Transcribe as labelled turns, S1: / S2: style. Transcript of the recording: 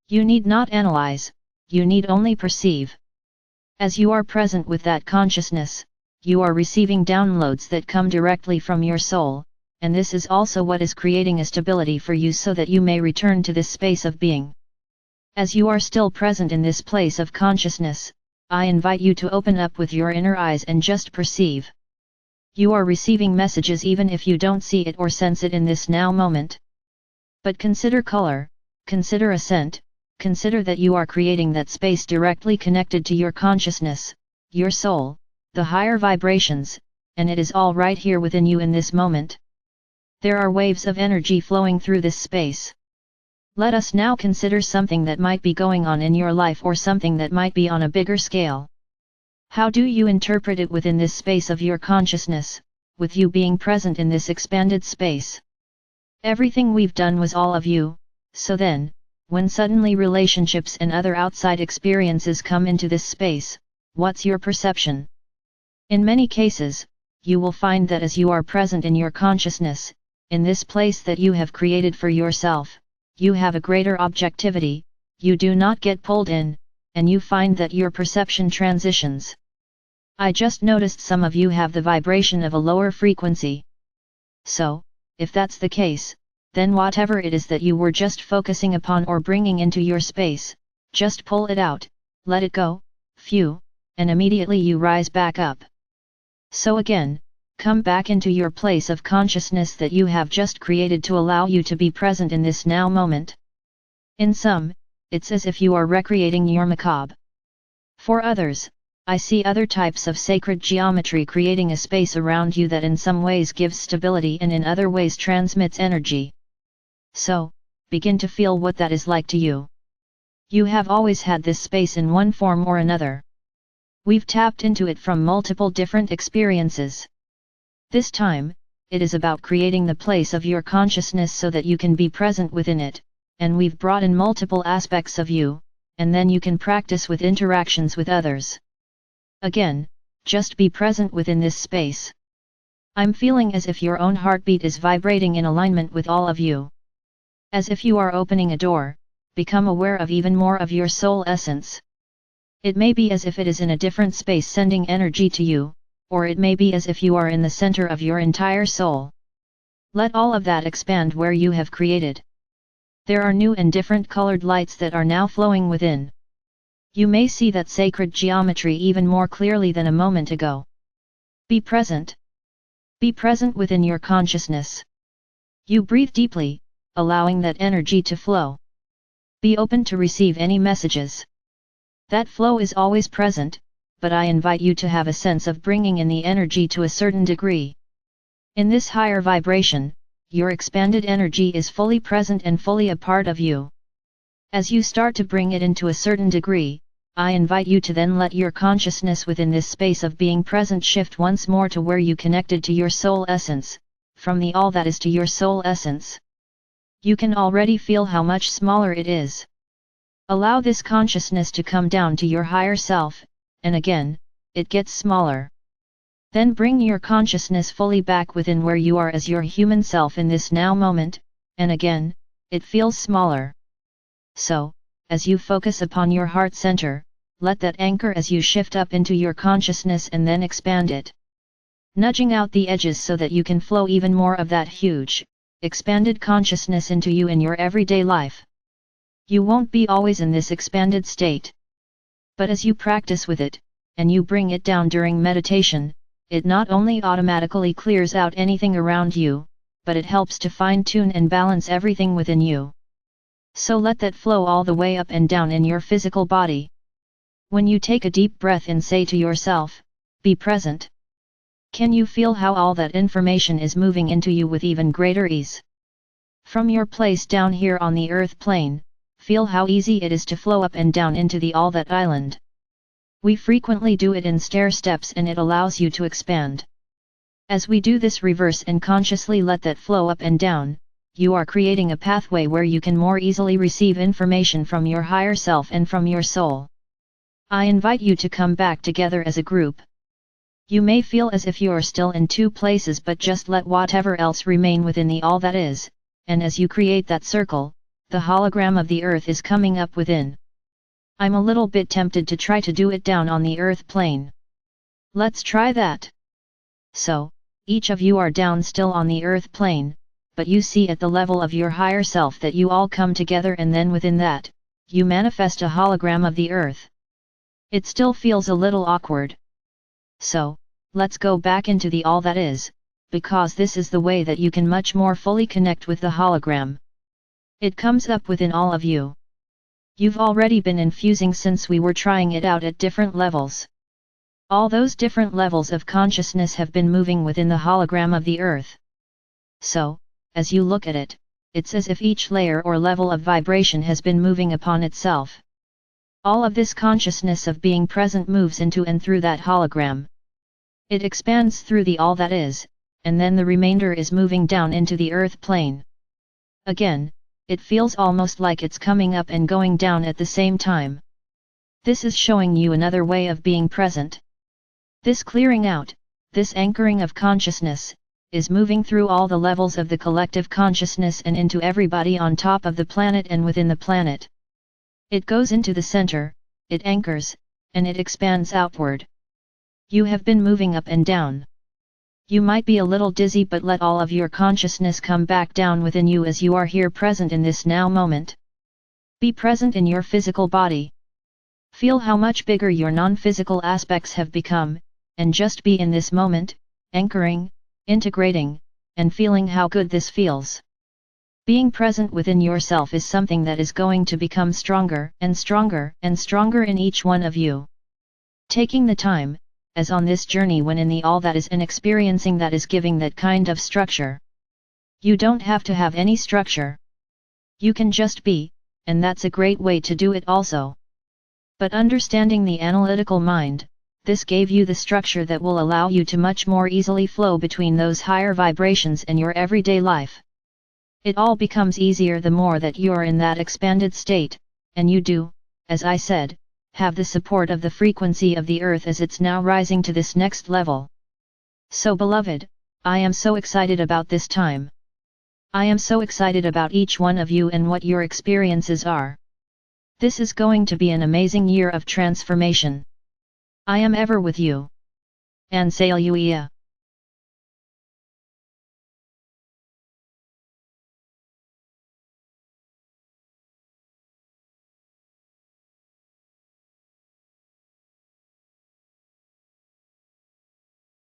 S1: You need not analyze, you need only perceive. As you are present with that consciousness, you are receiving downloads that come directly from your soul, and this is also what is creating a stability for you so that you may return to this space of being. As you are still present in this place of consciousness, I invite you to open up with your inner eyes and just perceive. You are receiving messages even if you don't see it or sense it in this now moment. But consider color, consider a scent, consider that you are creating that space directly connected to your consciousness, your soul, the higher vibrations, and it is all right here within you in this moment. There are waves of energy flowing through this space. Let us now consider something that might be going on in your life or something that might be on a bigger scale. How do you interpret it within this space of your consciousness, with you being present in this expanded space? Everything we've done was all of you, so then, when suddenly relationships and other outside experiences come into this space, what's your perception? In many cases, you will find that as you are present in your consciousness, in this place that you have created for yourself, you have a greater objectivity, you do not get pulled in, and you find that your perception transitions. I just noticed some of you have the vibration of a lower frequency. So, if that's the case, then whatever it is that you were just focusing upon or bringing into your space, just pull it out, let it go, phew, and immediately you rise back up. So again, come back into your place of consciousness that you have just created to allow you to be present in this now moment. In some, it's as if you are recreating your macabre. For others, I see other types of sacred geometry creating a space around you that in some ways gives stability and in other ways transmits energy. So, begin to feel what that is like to you. You have always had this space in one form or another. We've tapped into it from multiple different experiences. This time, it is about creating the place of your consciousness so that you can be present within it, and we've brought in multiple aspects of you, and then you can practice with interactions with others. Again, just be present within this space. I'm feeling as if your own heartbeat is vibrating in alignment with all of you. As if you are opening a door, become aware of even more of your soul essence. It may be as if it is in a different space sending energy to you, or it may be as if you are in the center of your entire soul. Let all of that expand where you have created. There are new and different colored lights that are now flowing within. You may see that sacred geometry even more clearly than a moment ago. Be present. Be present within your consciousness. You breathe deeply, allowing that energy to flow. Be open to receive any messages. That flow is always present, but I invite you to have a sense of bringing in the energy to a certain degree. In this higher vibration, your expanded energy is fully present and fully a part of you. As you start to bring it into a certain degree, I invite you to then let your consciousness within this space of being present shift once more to where you connected to your soul essence, from the all that is to your soul essence. You can already feel how much smaller it is. Allow this consciousness to come down to your higher self, and again, it gets smaller. Then bring your consciousness fully back within where you are as your human self in this now moment, and again, it feels smaller. So, as you focus upon your heart center, let that anchor as you shift up into your consciousness and then expand it. Nudging out the edges so that you can flow even more of that huge, expanded consciousness into you in your everyday life. You won't be always in this expanded state. But as you practice with it, and you bring it down during meditation, it not only automatically clears out anything around you, but it helps to fine-tune and balance everything within you. So let that flow all the way up and down in your physical body. When you take a deep breath and say to yourself, be present. Can you feel how all that information is moving into you with even greater ease? From your place down here on the earth plane, feel how easy it is to flow up and down into the all that island. We frequently do it in stair steps and it allows you to expand. As we do this reverse and consciously let that flow up and down, you are creating a pathway where you can more easily receive information from your higher self and from your soul. I invite you to come back together as a group. You may feel as if you are still in two places, but just let whatever else remain within the all that is, and as you create that circle, the hologram of the earth is coming up within. I'm a little bit tempted to try to do it down on the earth plane. Let's try that. So, each of you are down still on the earth plane, but you see at the level of your higher self that you all come together, and then within that, you manifest a hologram of the earth. It still feels a little awkward. So, let's go back into the all that is, because this is the way that you can much more fully connect with the hologram. It comes up within all of you. You've already been infusing since we were trying it out at different levels. All those different levels of consciousness have been moving within the hologram of the earth. So, as you look at it, it's as if each layer or level of vibration has been moving upon itself. All of this consciousness of being present moves into and through that hologram. It expands through the all that is, and then the remainder is moving down into the earth plane. Again, it feels almost like it's coming up and going down at the same time. This is showing you another way of being present. This clearing out, this anchoring of consciousness, is moving through all the levels of the collective consciousness and into everybody on top of the planet and within the planet. It goes into the center, it anchors, and it expands outward. You have been moving up and down. You might be a little dizzy, but let all of your consciousness come back down within you as you are here present in this now moment. Be present in your physical body. Feel how much bigger your non-physical aspects have become, and just be in this moment, anchoring, integrating, and feeling how good this feels. Being present within yourself is something that is going to become stronger and stronger and stronger in each one of you. Taking the time, as on this journey when in the all that is and experiencing that is giving that kind of structure. You don't have to have any structure. You can just be, and that's a great way to do it also. But understanding the analytical mind, this gave you the structure that will allow you to much more easily flow between those higher vibrations in your everyday life. It all becomes easier the more that you're in that expanded state, and you do, as I said, have the support of the frequency of the earth as it's now rising to this next level. So beloved, I am so excited about this time. I am so excited about each one of you and what your experiences are. This is going to be an amazing year of transformation. I am ever with you. Ansaluia.